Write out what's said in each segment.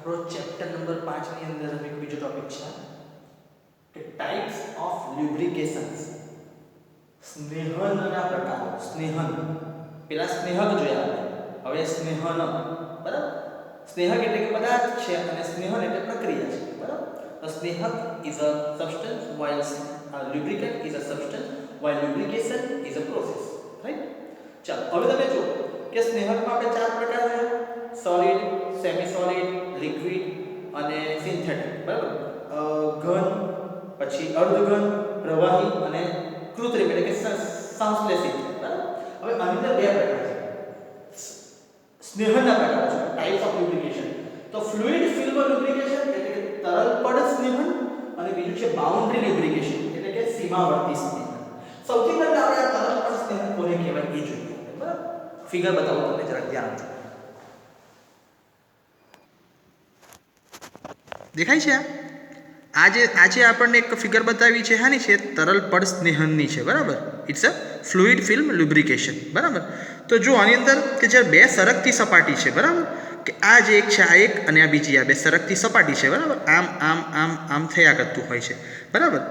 આપણો chapter number 5 ની અંદર એક બીજો ટોપિક છે કે ટાઈપ્સ ઓફ લ્યુબ્રિકેશન્સ. સ્નેહનના પ્રકારો. સ્નેહન પેલા સ્નેહક જોયા આપણે, હવે સ્નેહન. બરાબર. સ્નેહક એટલે કે પદાર્થ છે અને સ્નેહન એટલે પ્રક્રિયા છે. બરાબર. તો સ્નેહક is a substance while lubricant is a substance while lubrication is a process. Right. ચાલો હવે તમે જો કે સ્નેહકમાં આપણે ચાર પ્રકાર જોયા: સોલિડ, સેમી સોલિડ, લિક્વિડ અને સિન્થેટિક. બરાબર. ઘન, પછી અર્ધઘન, પ્રવાહી અને કૃત્રિમ એટલે કે સંશ્લેષિત. બરાબર. હવે આની અંદર બે પ્રકાર છે સ્નેહનના પ્રકાર છે, ટાઈપ્સ ઓફ લ્યુબ્રિકેશન. તો ફ્લુઇડ ફિલ્મ લ્યુબ્રિકેશન એટલે કે તરલ પડ સ્નેહન અને બીજું છે બાઉન્ડ્રી લ્યુબ્રિકેશન એટલે કે સીમાવર્તી સ્નેહન. સૌથી પહેલા આપણે આ તરલ પડ સ્નેહન કોને કહેવાય એ જોઈએ. બરાબર. ફિગર બતાવો તમને જરા ધ્યાન આપજો. દેખાય છે? આજે આપણને એક ફિગર બતાવી છે. હાની છે? તરલ પડ સ્નેહનની છે. બરાબર. It's a fluid film lubrication. બરાબર. તો જો આની અંદર કે જે બે સરકતી સપાટી છે. બરાબર. કે આ જે એક છે, આ એક અને આ બીજી, આ બે સરકતી સપાટી છે. બરાબર. આમ આમ આમ આમ થયા કરતું હોય છે. બરાબર.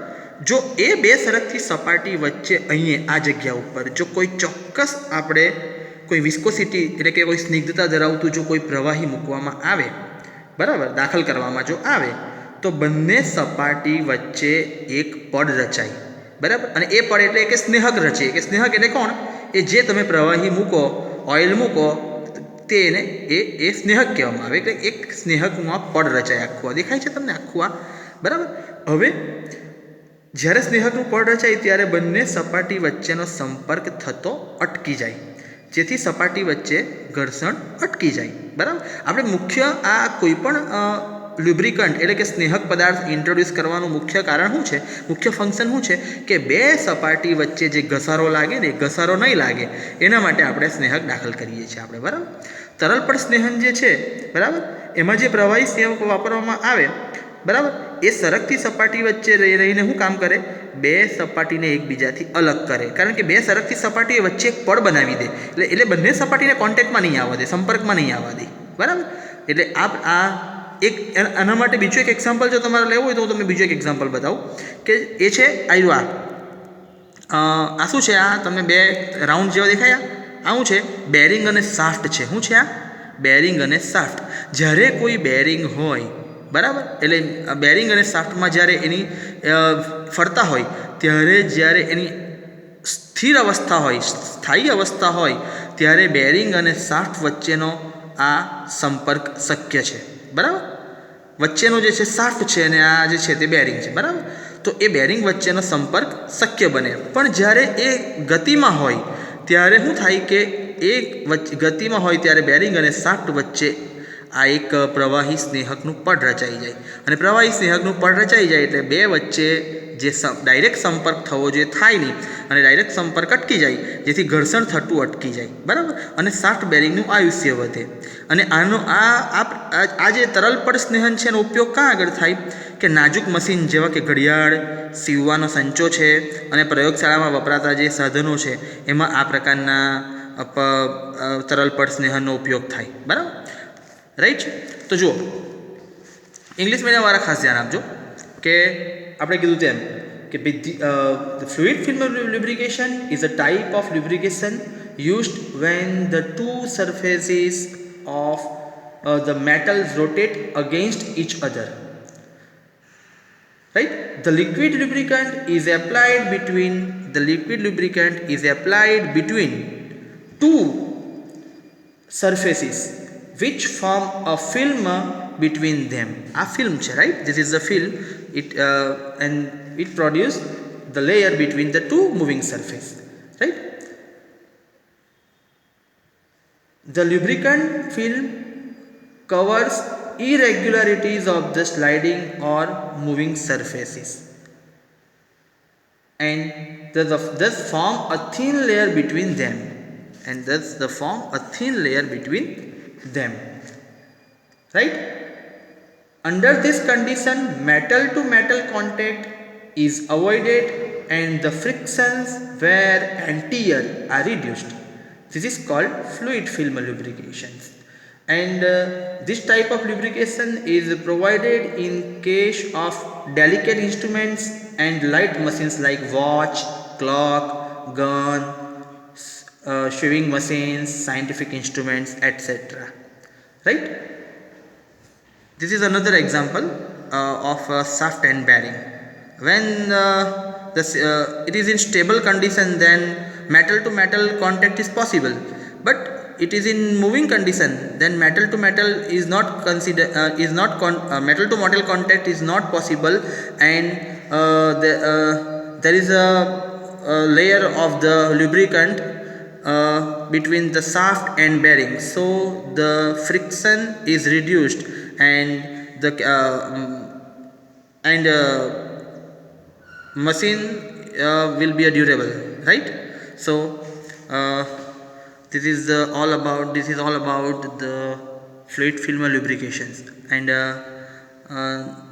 જો એ બે સરકતી સપાટી વચ્ચે અહીંયા આ જગ્યા ઉપર જો કોઈ ચોક્કસ આપણે કોઈ વિસ્કોસિટી એટલે કે કોઈ સ્નિગ્ધતા ધરાવતું જો કોઈ પ્રવાહી મૂકવામાં આવે, બરાબર, દાખલ કરવામાં જો આવે, તો બંને સપાટી વચ્ચે એક પડ રચાય. બરાબર. અને એ પડ એટલે કે સ્નેહક રચે. કે સ્નેહક એટલે કોણ? એ જે તમે પ્રવાહી મૂકો, ઓઇલ મૂકો, તેને એ સ્નેહક કહેવામાં આવે. એટલે એક સ્નેહકમાં પડ રચાય આખું. આ દેખાય છે તમને આખું આ? બરાબર. હવે જ્યારે સ્નેહકનું પડ રચાય ત્યારે બંને સપાટી વચ્ચેનો સંપર્ક થતો અટકી જાય, જેથી સપાટી વચ્ચે ઘર્ષણ અટકી જાય. બરાબર. આપણે મુખ્ય આ કોઈ પણ લ્યુબ્રિકન્ટ એટલે કે સ્નેહક પદાર્થ ઇન્ટ્રોડ્યુસ કરવાનું મુખ્ય કારણ શું છે, મુખ્ય ફંક્શન શું છે કે બે સપાટી વચ્ચે જે ઘસારો લાગે ને, ઘસારો નહીં લાગે એના માટે આપણે સ્નેહક દાખલ કરીએ છીએ આપણે. બરાબર. તરલ પડ સ્નેહન જે છે, બરાબર, એમાં જે પ્રવાહી સ્નેહક વાપરવામાં આવે, બરાબર, એ સરકતી સપાટી વચ્ચે રહીને શું કામ કરે? બે સપાટીને એકબીજાથી અલગ કરે. કારણ કે બે સરકતી સપાટી વચ્ચે એક પડ બનાવી દે. એટલે બંને સપાટીને કોન્ટેક્ટમાં નહીં આવવા દે, સંપર્કમાં નહીં આવવા દે. બરાબર. એટલે આ એક આના માટે બીજું એક એક્ઝામ્પલ જો તમારે લેવું હોય તો હું તમને બીજું એક એક્ઝામ્પલ બતાવું કે એ છે આયુ. આ શું છે? આ તમને બે રાઉન્ડ જેવા દેખાયા? આ શું છે? બેરિંગ અને શાફ્ટ છે. શું છે આ? બેરિંગ અને શાફ્ટ. જ્યારે કોઈ બેરિંગ હોય, બરાબર, એટલે બેરિંગ અને શાફ્ટમાં જ્યારે એની ફરતા હોય ત્યારે જ્યારે એની સ્થિર અવસ્થા હોય, સ્થાયી અવસ્થા હોય, ત્યારે બેરિંગ અને શાફ્ટ વચ્ચેનો આ સંપર્ક શક્ય છે. બરાબર. વચ્ચેનો જે છે શાફ્ટ છે અને આ જે છે તે બેરિંગ છે. બરાબર. તો એ બેરિંગ વચ્ચેનો સંપર્ક શક્ય બને. પણ જ્યારે એ ગતિમાં હોય ત્યારે શું થાય કે એ ગતિમાં હોય ત્યારે બેરિંગ અને શાફ્ટ વચ્ચે આ એક પ્રવાહી સ્નેહકનું પડ રચાઈ જાય. અને પ્રવાહી સ્નેહકનું પડ રચાઈ જાય એટલે બે વચ્ચે જે ડાયરેક્ટ સંપર્ક થવો જોઈએ થાય નહીં અને ડાયરેક્ટ સંપર્ક અટકી જાય, જેથી ઘર્ષણ થતું અટકી જાય. બરાબર. અને શાફ્ટ બેરિંગનું આયુષ્ય વધે. અને આનો આ જે તરલ પડ સ્નેહન છે એનો ઉપયોગ ક્યાં આગળ થાય કે નાજુક મશીન જેવા કે ઘડિયાળ, સીવવાનો સંચો છે અને પ્રયોગશાળામાં વપરાતા જે સાધનો છે એમાં આ પ્રકારના તરલ પડ સ્નેહનનો ઉપયોગ થાય. બરાબર. રાઈટ. તો જુઓ, ઇંગ્લિશ મીડિયમવાળા ખાસ ધ્યાન આપજો કે આપણે કીધું તેમ કે fluid film lubrication is a type of lubrication used when the two surfaces of the metals rotate against each other. Right? The liquid lubricant is applied between two surfaces which form a film between them. A film છે, right? This is the film. And it produces the layer between the two moving surface. Right? The lubricant film covers irregularities of the sliding or moving surfaces and thus form a thin layer between them. Right? Under this condition, metal to metal contact is avoided and the frictions wear and tear are reduced. This is called fluid film lubrication. and this type of lubrication is provided in case of delicate instruments and light machines like watch, clock, gun, sewing machines, scientific instruments, etc. Right? This is another example of shaft and bearing. When it is in stable condition, then metal to metal contact is possible. But it is in moving condition, then metal to metal is not consider metal to metal contact is not possible, and there is a layer of the lubricant between the shaft and bearing, so the friction is reduced and the machine will be a durable, right? So uh, this is all about the fluid film lubrications, and uh,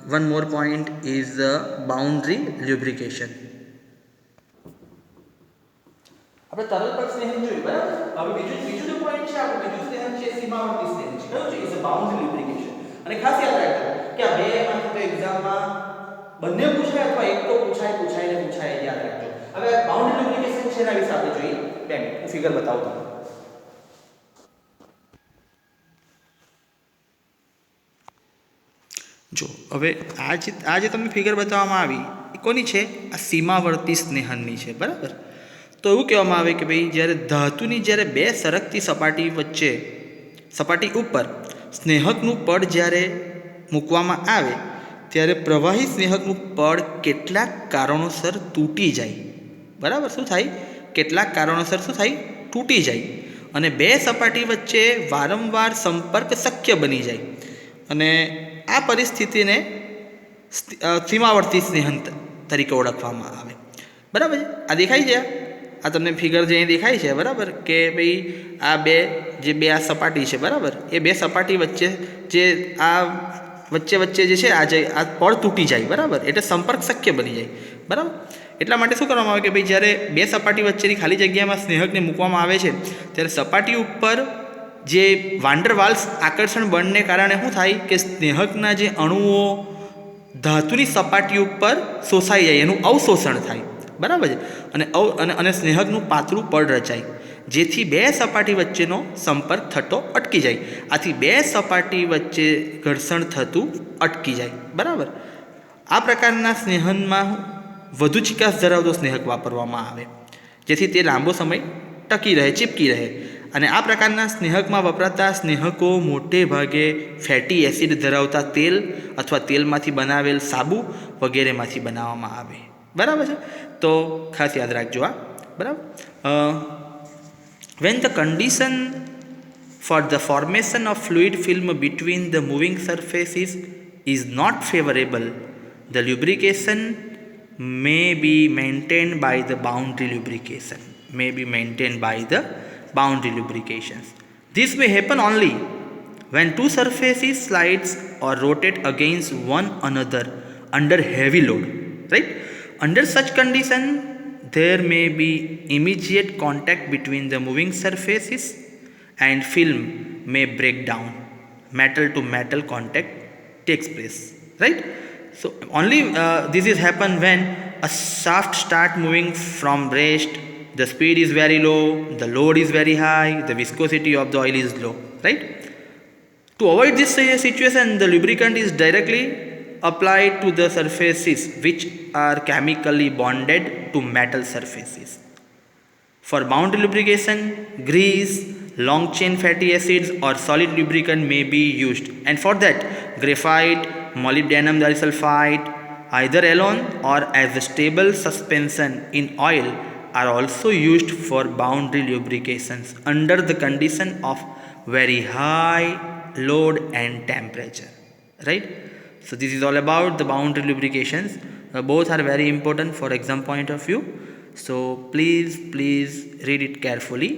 one more point is the boundary lubrication. આપણે તરલ પર સ્નેહન જોયું બરાબર. હવે બીજું જો point છે આપણે બીજું સ્નેહન છે સીમાવર્તી સ્નેહન છે. કયું છે? Is a boundary lubrication. અને ખાસ યાદ રાખજો કે આ બે માંથી તો એક્ઝામમાં બંને પૂછાય અથવા એક તો પૂછાય યાદ રાખજો. હવે બાઉન્ડરી લ્યુબ્રિકેશન છે એના વિશે આપણે જોઈએ. 2 મિનિટ હું ફિગર બતાવું તમને. જો હવે આ જે તમને ફિગર બતાવવામાં આવી એ કોની છે? આ સીમાવર્તી સ્નેહનની છે બરાબર. તો એવું કહેવામાં આવે કે ભાઈ જ્યારે ધાતુની જ્યારે બે સરકતી સપાટી ઉપર સ્નેહકનું પડ જ્યારે મૂકવામાં આવે ત્યારે પ્રવાહી સ્નેહકનું પડ કેટલાક કારણોસર તૂટી જાય બરાબર. શું થાય? કેટલાક કારણોસર શું થાય? તૂટી જાય અને બે સપાટી વચ્ચે વારંવાર સંપર્ક શક્ય બની જાય અને આ પરિસ્થિતિને સીમાવર્તી સ્નેહન તરીકે ઓળખવામાં આવે બરાબર. આ દેખાય છે, આ તમને ફિગર જે અહીં દેખાય છે બરાબર, કે ભાઈ આ બે સપાટી છે બરાબર, એ બે સપાટી વચ્ચે જે આ વચ્ચે જે છે આ પડ તૂટી જાય બરાબર, એટલે સંપર્ક શક્ય બની જાય બરાબર. એટલા માટે શું કરવામાં આવે કે ભાઈ જ્યારે બે સપાટી વચ્ચેની ખાલી જગ્યામાં સ્નેહકને મૂકવામાં આવે છે ત્યારે સપાટી ઉપર જે વાન્ડર વાલ્સ આકર્ષણ બળને કારણે શું થાય કે સ્નેહકના જે અણુઓ ધાતુની સપાટી ઉપર શોષાઈ જાય, એનું અવશોષણ થાય બરાબર છે, અને સ્નેહકનું પાતળું પડ રચાય, જેથી બે સપાટી વચ્ચેનો સંપર્ક થતો અટકી જાય. આથી બે સપાટી વચ્ચે ઘર્ષણ થતું અટકી જાય બરાબર. આ પ્રકારના સ્નેહનમાં વધુ ચિકાસ ધરાવતો સ્નેહક વાપરવામાં આવે જેથી તે લાંબો સમય ટકી રહે, ચીપકી રહે. અને આ પ્રકારના સ્નેહકમાં વપરાતા સ્નેહકો મોટે ભાગે ફેટી એસિડ ધરાવતા તેલ અથવા તેલમાંથી બનાવેલ સાબુ વગેરેમાંથી બનાવવામાં આવે બરાબર છે. તો ખાસ યાદ રાખજો આ બરાબર. when the condition for the formation of fluid film between the moving surfaces is not favorable, the lubrication may be maintained by the boundary lubrications. This may happen only when two surfaces slides or rotate against one another under heavy load, right? Under such condition, there may be immediate contact between the moving surfaces and film may break down. Metal to metal contact takes place, right? So only this is happen when a shaft start moving from rest, the speed is very low, the load is very high, the viscosity of the oil is low, right? To avoid this situation, the lubricant is directly applied to the surfaces which are chemically bonded to metal surfaces. For boundary lubrication, grease, long chain fatty acids or solid lubricant may be used, and for that graphite, molybdenum disulfide either alone or as a stable suspension in oil are also used for boundary lubrications under the condition of very high load and temperature, right? So this is all about the boundary lubrications. Both are very important for exam point of view. So please read it carefully